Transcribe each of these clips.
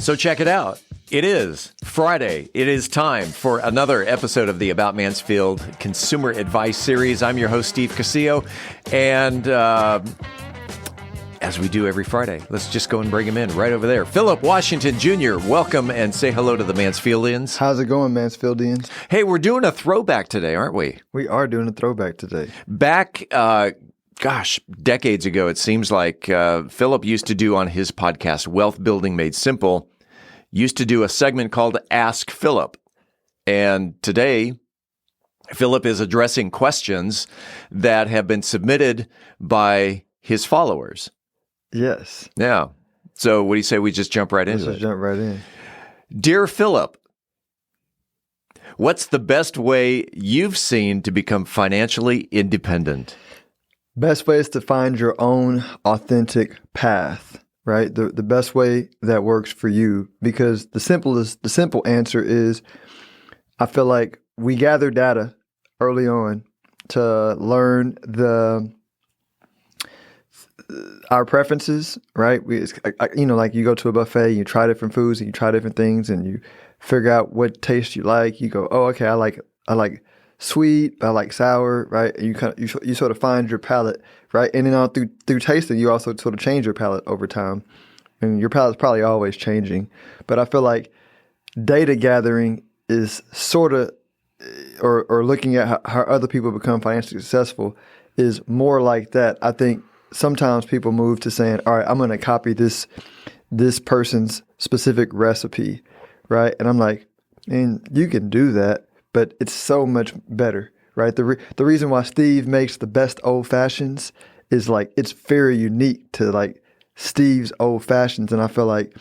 So check it out. It is Friday. It is time for another episode of the About Mansfield Consumer Advice Series. I'm your host, Steve Casillo, and as we do every Friday, let's just go and bring him in right over there. Phillip Washington Jr., welcome and say hello to the Mansfieldians. How's it going, Mansfieldians? Hey, we're doing a throwback today, aren't we? We are doing a throwback today. Back, decades ago, it seems like Phillip used to do on his podcast, Wealth Building Made Simple, used to do a segment called Ask Phillip. And today, Phillip is addressing questions that have been submitted by his followers. Yes. Yeah. So what do you say we just jump right into it? Let's just jump right in. Dear Phillip, what's the best way you've seen to become financially independent? Best way is to find your own authentic path, right? The best way that works for you, because the simple answer is, I feel like we gather data early on to learn our preferences, right? Like you go to a buffet, you try different foods, and you try different things, and you figure out what taste you like. You go, oh, okay, I like sweet, I like sour, right? And you sort of find your palate, right? And then through tasting, you also sort of change your palate over time, and your palate's probably always changing. But I feel like data gathering is sort of, or looking at how other people become financially successful is more like that. I think sometimes people move to saying, all right, I'm going to copy this person's specific recipe, right? And I'm like, and you can do that, but it's so much better, right? The reason why Steve makes the best old fashions is like, it's very unique to like Steve's old fashions. And I feel like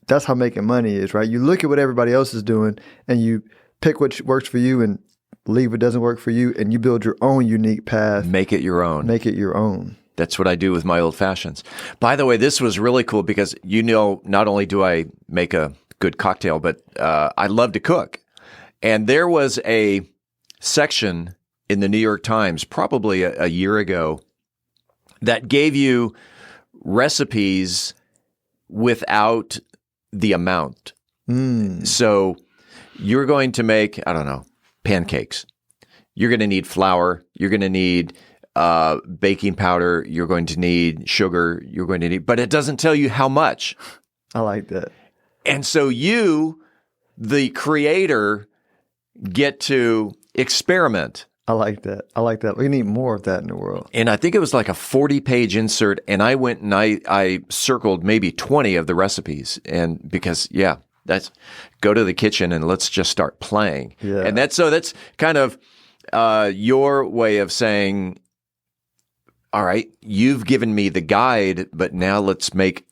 that's how making money is, right? You look at what everybody else is doing and you pick what works for you and leave what doesn't work for you, and you build your own unique path. Make it your own. Make it your own. That's what I do with my old fashions. By the way, this was really cool because, not only do I make a good cocktail, but I love to cook. And there was a section in the New York Times probably a year ago that gave you recipes without the amount. So you're going to make, pancakes. You're going to need flour. You're going to need baking powder, you're going to need sugar, but it doesn't tell you how much. I like that. And so you, the creator, get to experiment. I like that. We need more of that in the world. And I think it was like a 40-page insert, and I went and I circled maybe 20 of the recipes, and because, that's go to the kitchen and let's just start playing. Yeah. And that's kind of your way of saying, all right, you've given me the guide, but now let's make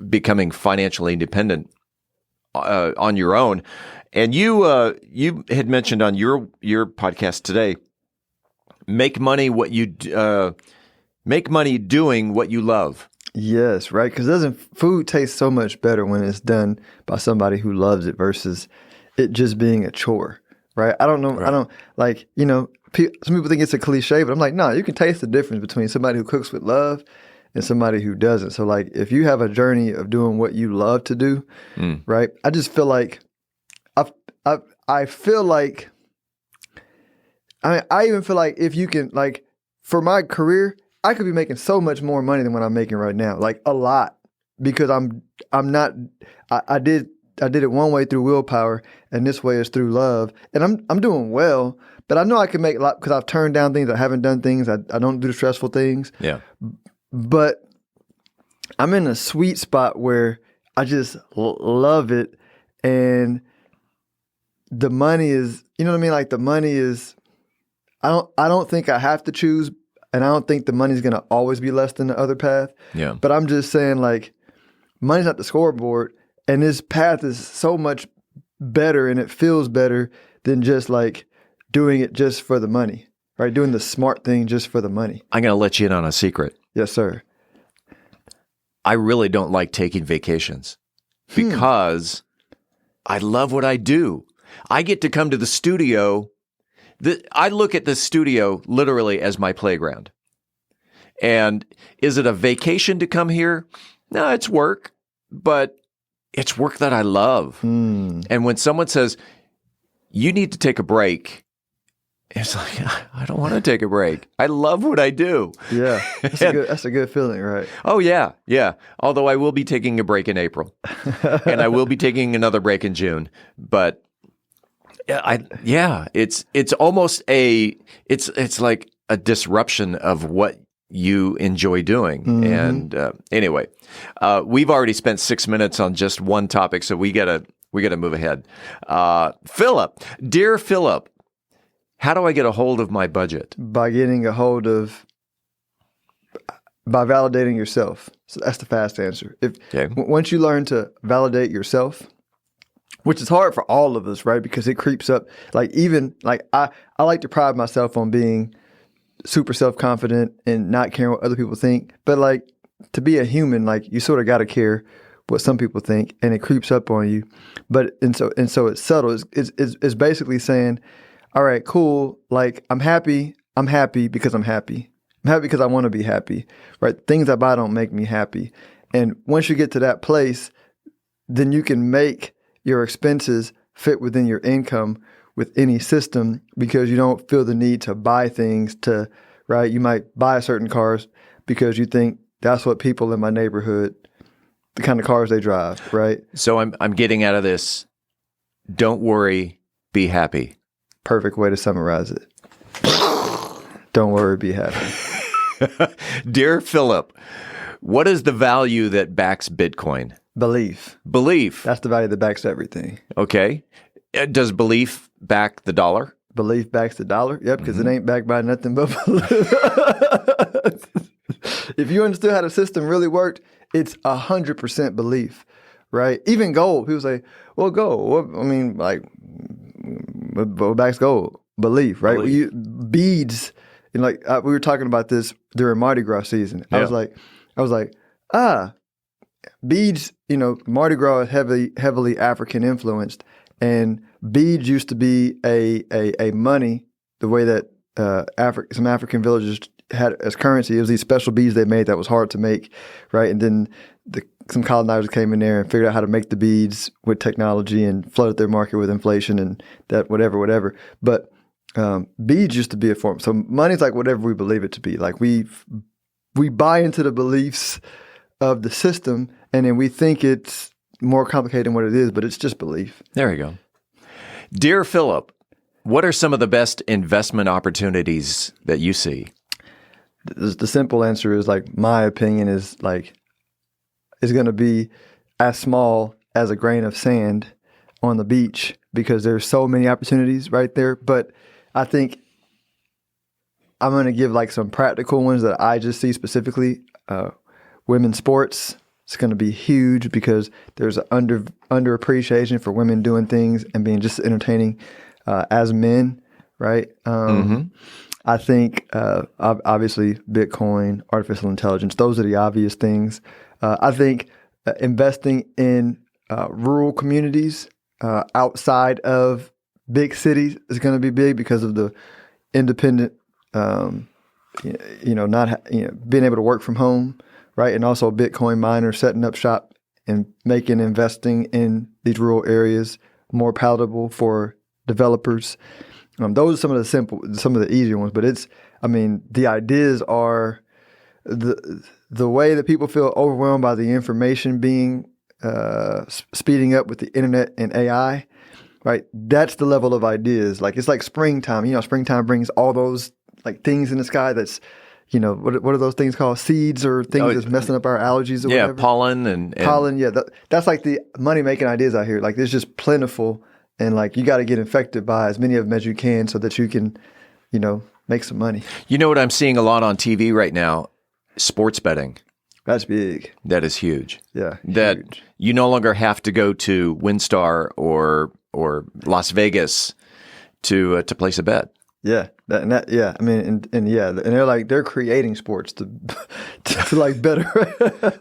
becoming financially independent on your own. And you had mentioned on your podcast today, make money doing what you love. Yes, right. Because food taste so much better when it's done by somebody who loves it versus it just being a chore, right? I don't know. Right. I don't like, some people think it's a cliche, but I'm like, no, you can taste the difference between somebody who cooks with love and somebody who doesn't. So like, if you have a journey of doing what you love to do, right? I just feel like, I feel like, I even feel like if you can, like, for my career, I could be making so much more money than what I'm making right now, like a lot, because I did it one way through willpower, and this way is through love, and I'm doing well. But I know I can make a lot because I've turned down things. I haven't done things. I don't do the stressful things. Yeah. But I'm in a sweet spot where I just love it, and the money is, you know what I mean? Like the money is, I don't think I have to choose, and I don't think the money's gonna always be less than the other path. Yeah. But I'm just saying, like, money's not the scoreboard, and this path is so much better, and it feels better than just like doing it just for the money, right? Doing the smart thing just for the money. I'm going to let you in on a secret. Yes, sir. I really don't like taking vacations because I love what I do. I get to come to the studio. I look at the studio literally as my playground. And is it a vacation to come here? No, it's work, but it's work that I love. And when someone says, you need to take a break, it's like, I don't want to take a break. I love what I do. Yeah, that's a good feeling, right? Oh, yeah, yeah. Although I will be taking a break in April, and I will be taking another break in June. But it's almost it's like a disruption of what you enjoy doing. And anyway, we've already spent 6 minutes on just one topic, so we gotta move ahead. Phillip, dear Phillip, how do I get a hold of my budget? By validating yourself. So that's the fast answer. Once you learn to validate yourself, which is hard for all of us, right? Because it creeps up. Like I like to pride myself on being super self-confident and not caring what other people think. But like to be a human, like you sort of got to care what some people think, and it creeps up on you. But and so it's subtle. It's basically saying, all right, cool. Like I'm happy because I'm happy. I'm happy because I want to be happy, right? Things I buy don't make me happy. And once you get to that place, then you can make your expenses fit within your income with any system, because you don't feel the need to buy things right? You might buy certain cars because you think that's what people in my neighborhood, the kind of cars they drive, right? So I'm getting out of this, don't worry, be happy. Perfect way to summarize it. Don't worry, be happy. Dear Phillip, what is the value that backs Bitcoin? Belief. Belief. That's the value that backs everything. Okay. Does belief back the dollar? Belief backs the dollar? Yep, because it ain't backed by nothing but belief. If you understood how the system really worked, it's 100% belief, right? Even gold. People say, well, gold. I mean, like, what backs gold? Belief, right? Beads. And like we were talking about this during Mardi Gras season. I was like, beads. Mardi Gras is heavily African influenced, and beads used to be a money. The way that some African villages had as currency, it was these special beads they made that was hard to make, right? And then some colonizers came in there and figured out how to make the beads with technology and flooded their market with inflation and that whatever. But beads used to be a form. So money's like whatever we believe it to be. Like we buy into the beliefs of the system, and then we think it's more complicated than what it is, but it's just belief. There you go. Dear Phillip, what are some of the best investment opportunities that you see? The simple answer is, like, my opinion is like it's going to be as small as a grain of sand on the beach, because there's so many opportunities right there. But I think I'm going to give like some practical ones that I just see specifically. Women's sports, it's going to be huge because there's an underappreciation for women doing things and being just entertaining as men, right? I think obviously Bitcoin, artificial intelligence, those are the obvious things. I think investing in rural communities outside of big cities is going to be big because of the independent, being able to work from home, right? And also Bitcoin miners setting up shop and making investing in these rural areas more palatable for developers. Those are some of the easier ones, but the ideas are the way that people feel overwhelmed by the information being speeding up with the internet and AI, right? That's the level of ideas. Like, it's like springtime. Springtime brings all those like things in the sky that's, what are those things called? Seeds or things that's messing up our allergies or whatever? Yeah, pollen and pollen. Yeah, that's like the money-making ideas out here. Like, there's just plentiful. And like, you got to get infected by as many of them as you can so that you can, make some money. You know what I'm seeing a lot on TV right now? Sports betting. That's big. That is huge. Yeah. That huge. You no longer have to go to WinStar or Las Vegas to place a bet. Yeah. And they're like, they're creating sports to like better.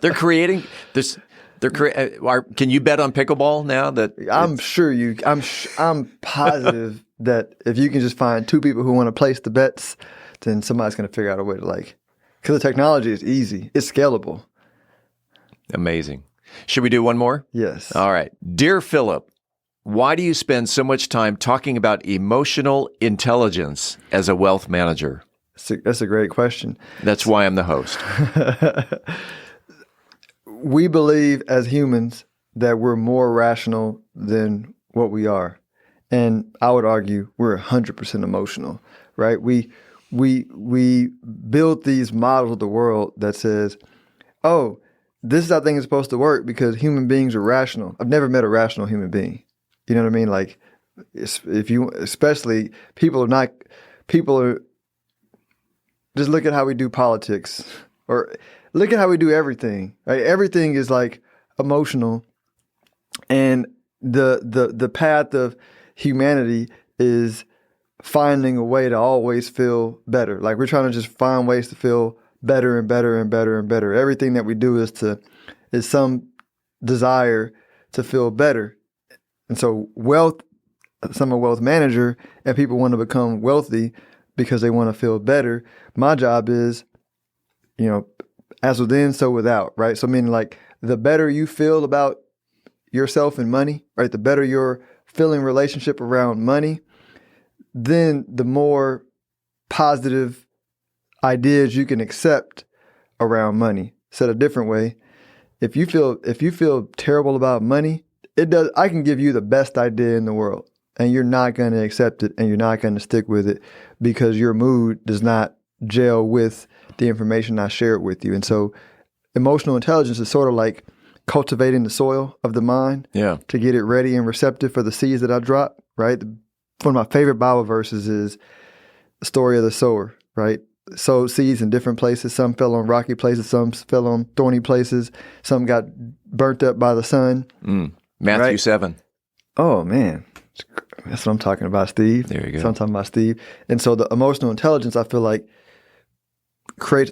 They're creating this. Can you bet on pickleball now? I'm positive that if you can just find two people who want to place the bets, then somebody's going to figure out a way to because the technology is easy. It's scalable. Amazing. Should we do one more? Yes. All right. Dear Phillip, why do you spend so much time talking about emotional intelligence as a wealth manager? That's a great question. That's why I'm the host. We believe as humans that we're more rational than what we are. And I would argue we're 100% emotional, right? We build these models of the world that says, oh, this is how things are supposed to work because human beings are rational. I've never met a rational human being. You know what I mean? Like, especially people are, just look at how we do politics or look at how we do everything, right? Everything is like emotional. And the path of humanity is finding a way to always feel better. Like we're trying to just find ways to feel better and better and better and better. Everything that we do is some desire to feel better. And so I'm a wealth manager and people want to become wealthy because they want to feel better. My job is, as within, so without, right? So meaning like the better you feel about yourself and money, right? The better your feeling relationship around money, then the more positive ideas you can accept around money. Said a different way, if you feel terrible about money, I can give you the best idea in the world and you're not going to accept it and you're not going to stick with it because your mood does not gel with the information I shared with you. And so emotional intelligence is sort of like cultivating the soil of the mind to get it ready and receptive for the seeds that I drop, right? One of my favorite Bible verses is the story of the sower, right? Sowed seeds in different places. Some fell on rocky places. Some fell on thorny places. Some got burnt up by the sun. Matthew 7. Oh, man. That's what I'm talking about, Steve. There you go. That's what I'm talking about, Steve. And so the emotional intelligence, I feel like,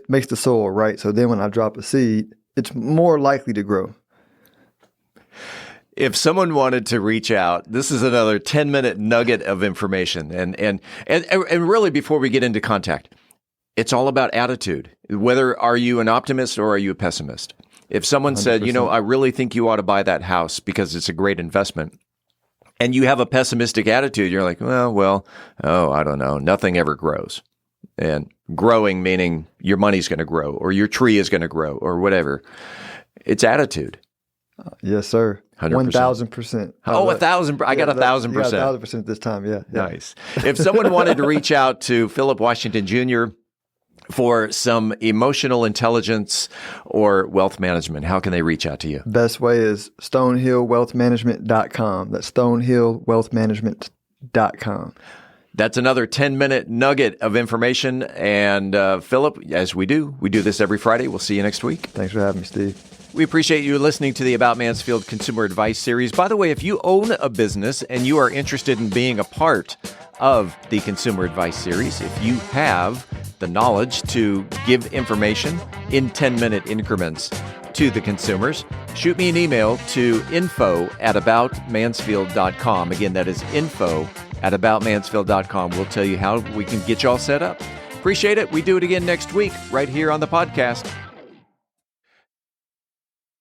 makes the soil right. So then when I drop a seed, it's more likely to grow. If someone wanted to reach out, this is another 10-minute nugget of information. And really, before we get into contact, it's all about attitude. Whether are you an optimist or are you a pessimist? If someone 100%. Said, I really think you ought to buy that house because it's a great investment, and you have a pessimistic attitude, you're like, I don't know. Nothing ever grows. And growing meaning your money's going to grow or your tree is going to grow or whatever. It's attitude. Yes, sir. 100%. 1,000%. Oh, 1,000. I got 1,000%. 1,000% this time. Yeah. Nice. If someone wanted to reach out to Phillip Washington Jr. for some emotional intelligence or wealth management, how can they reach out to you? Best way is stonehillwealthmanagement.com. That's stonehillwealthmanagement.com. That's another 10-minute nugget of information. And Phillip, as we do this every Friday. We'll see you next week. Thanks for having me, Steve. We appreciate you listening to the About Mansfield Consumer Advice Series. By the way, if you own a business and you are interested in being a part of the Consumer Advice Series, if you have the knowledge to give information in 10-minute increments to the consumers, shoot me an email to info@aboutmansfield.com. Again, that is info@aboutmansfield.com. We'll tell you how we can get you all set up. Appreciate it. We do it again next week right here on the podcast.